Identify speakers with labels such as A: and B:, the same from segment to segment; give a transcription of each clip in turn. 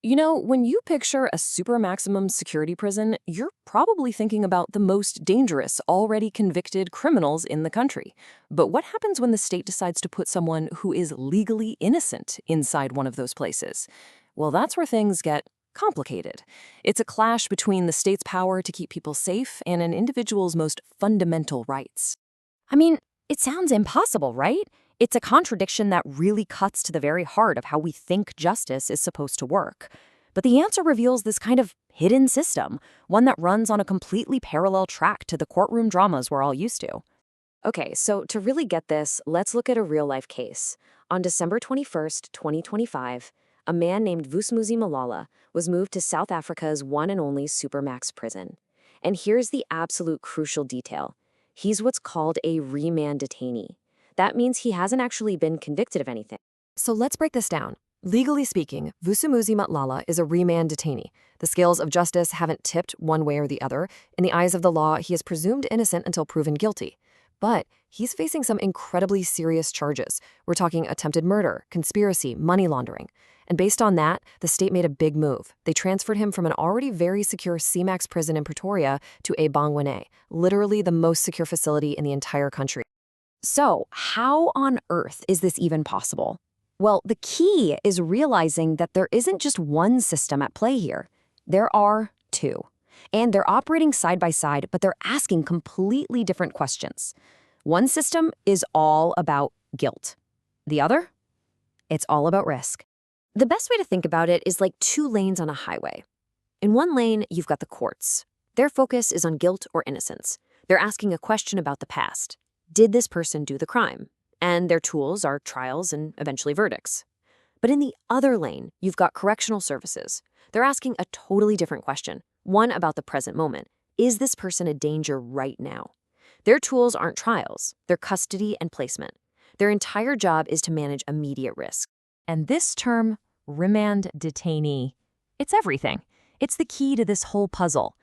A: You know, when you picture a super maximum security prison, you're probably thinking about the most dangerous, already convicted criminals in the country. But what happens when the state decides to put someone who is legally innocent inside one of those places? Well, that's where things get complicated. It's a clash between the state's power to keep people safe and an individual's most fundamental rights.
B: I mean, it sounds impossible, right? It's a contradiction that really cuts to the very heart of how we think justice is supposed to work. But the answer reveals this kind of hidden system, one that runs on a completely parallel track to the courtroom dramas we're all used to.
A: Okay, so to really get this, let's look at a real-life case. On December 21st, 2025, a man named Vusimuzi Malala was moved to South Africa's one and only Supermax prison. And here's the absolute crucial detail. He's what's called a remand detainee. That means he hasn't actually been convicted of anything.
B: So let's break this down. Legally speaking, Vusimuzi Matlala is a remand detainee. The scales of justice haven't tipped one way or the other. In the eyes of the law, he is presumed innocent until proven guilty. But he's facing some incredibly serious charges. We're talking attempted murder, conspiracy, money laundering. And based on that, the state made a big move. They transferred him from an already very secure CMAX prison in Pretoria to Ebongweni, literally the most secure facility in the entire country. So, how on earth is this even possible? Well, the key is realizing that there isn't just one system at play here. There are two. And they're operating side by side, but they're asking completely different questions. One system is all about guilt. The other? It's all about risk. The best way to think about it is like two lanes on a highway. In one lane, you've got the courts. Their focus is on guilt or innocence. They're asking a question about the past. Did this person do the crime? And their tools are trials and eventually verdicts. But in the other lane, you've got Correctional Services. They're asking a totally different question, one about the present moment. Is this person a danger right now? Their tools aren't trials, they're custody and placement. Their entire job is to manage immediate risk.
C: And this term, remand detainee, it's everything. It's the key to this whole puzzle.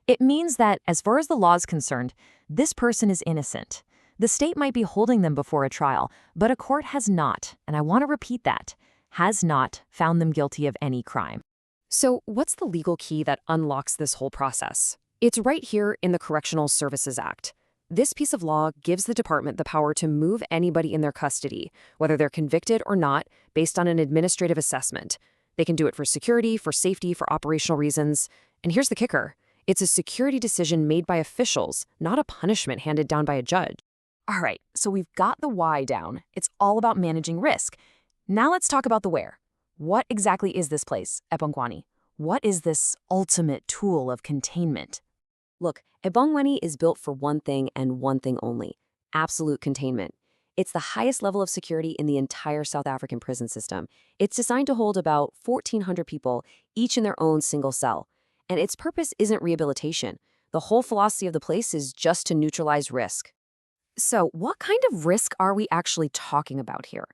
C: It means that, as far as the law is concerned, this person is innocent. The state might be holding them before a trial, but a court has not, and I want to repeat that, has not found them guilty of any crime.
B: So what's the legal key that unlocks this whole process? It's right here in the Correctional Services Act. This piece of law gives the department the power to move anybody in their custody, whether they're convicted or not, based on an administrative assessment. They can do it for security, for safety, for operational reasons. And here's the kicker. It's a security decision made by officials, not a punishment handed down by a judge. All right, so we've got the why down. It's all about managing risk. Now let's talk about the where. What exactly is this place, Ebongweni? What is this ultimate tool of containment?
A: Look, Ebongweni is built for one thing and one thing only: absolute containment. It's the highest level of security in the entire South African prison system. It's designed to hold about 1,400 people, each in their own single cell. And its purpose isn't rehabilitation. The whole philosophy of the place is just to neutralize risk. So, what kind of risk are we actually talking about here?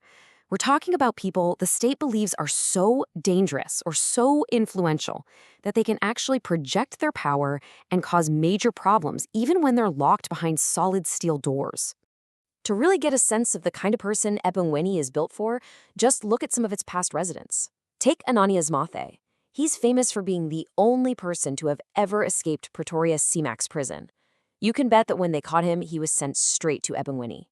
A: We're talking about people the state believes are so dangerous or so influential that they can actually project their power and cause major problems even when they're locked behind solid steel doors. To really get a sense of the kind of person Ebongweni is built for, just look at some of its past residents. Take Ananias Mathe. He's famous for being the only person to have ever escaped Pretoria's CMAX prison. You can bet that when they caught him, he was sent straight to Ebongweni.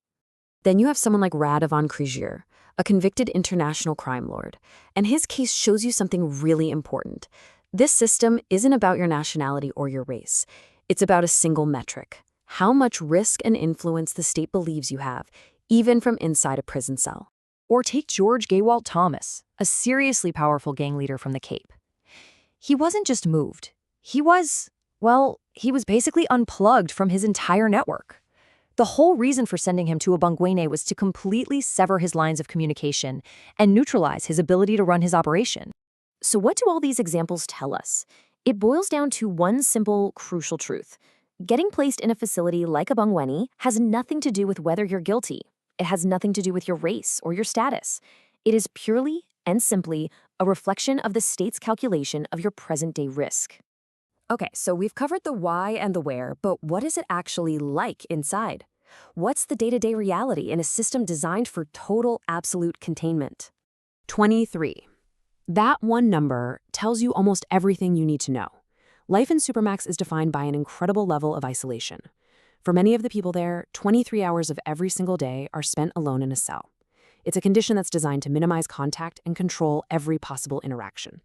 A: Then you have someone like Radovan Krzyr, a convicted international crime lord, and his case shows you something really important. This system isn't about your nationality or your race. It's about a single metric: how much risk and influence the state believes you have, even from inside a prison cell.
C: Or take George Gaywalt Thomas, a seriously powerful gang leader from the Cape. He wasn't just moved. He was basically unplugged from his entire network. The whole reason for sending him to Ebongweni was to completely sever his lines of communication and neutralize his ability to run his operation.
A: So what do all these examples tell us? It boils down to one simple, crucial truth. Getting placed in a facility like Ebongweni has nothing to do with whether you're guilty. It has nothing to do with your race or your status. It is purely and simply a reflection of the state's calculation of your present-day risk. Okay, so we've covered the why and the where, but what is it actually like inside? What's the day-to-day reality in a system designed for total, absolute containment?
C: 23.
A: That one number tells you almost everything you need to know. Life in Supermax is defined by an incredible level of isolation. For many of the people there, 23 hours of every single day are spent alone in a cell. It's a condition that's designed to minimize contact and control every possible interaction.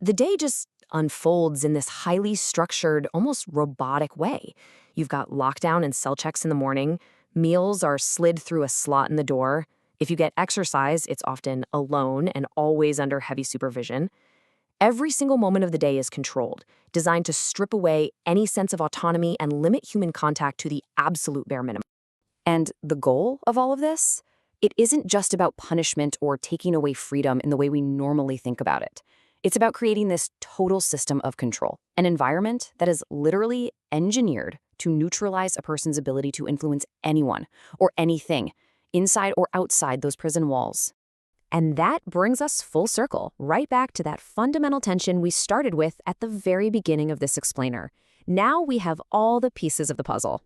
B: The day just unfolds in this highly structured, almost robotic way. You've got lockdown and cell checks in the morning. Meals are slid through a slot in the door. If you get exercise, it's often alone and always under heavy supervision. Every single moment of the day is controlled, designed to strip away any sense of autonomy and limit human contact to the absolute bare minimum. And the goal of all of this? It isn't just about punishment or taking away freedom in the way we normally think about it. It's about creating this total system of control, an environment that is literally engineered to neutralize a person's ability to influence anyone or anything, inside or outside those prison walls.
A: And that brings us full circle, right back to that fundamental tension we started with at the very beginning of this explainer. Now we have all the pieces of the puzzle.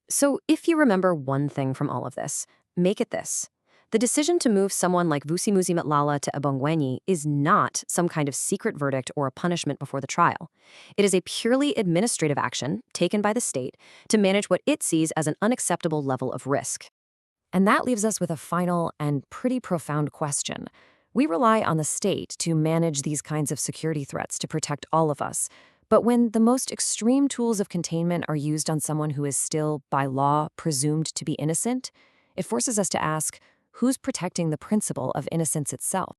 B: So if you remember one thing from all of this, make it this. The decision to move someone like Vusimuzi Matlala to Ebongweni is not some kind of secret verdict or a punishment before the trial. It is a purely administrative action taken by the state to manage what it sees as an unacceptable level of risk. And that leaves us with a final and pretty profound question. We rely on the state to manage these kinds of security threats to protect all of us. But when the most extreme tools of containment are used on someone who is still, by law, presumed to be innocent, it forces us to ask, who's protecting the principle of innocence itself?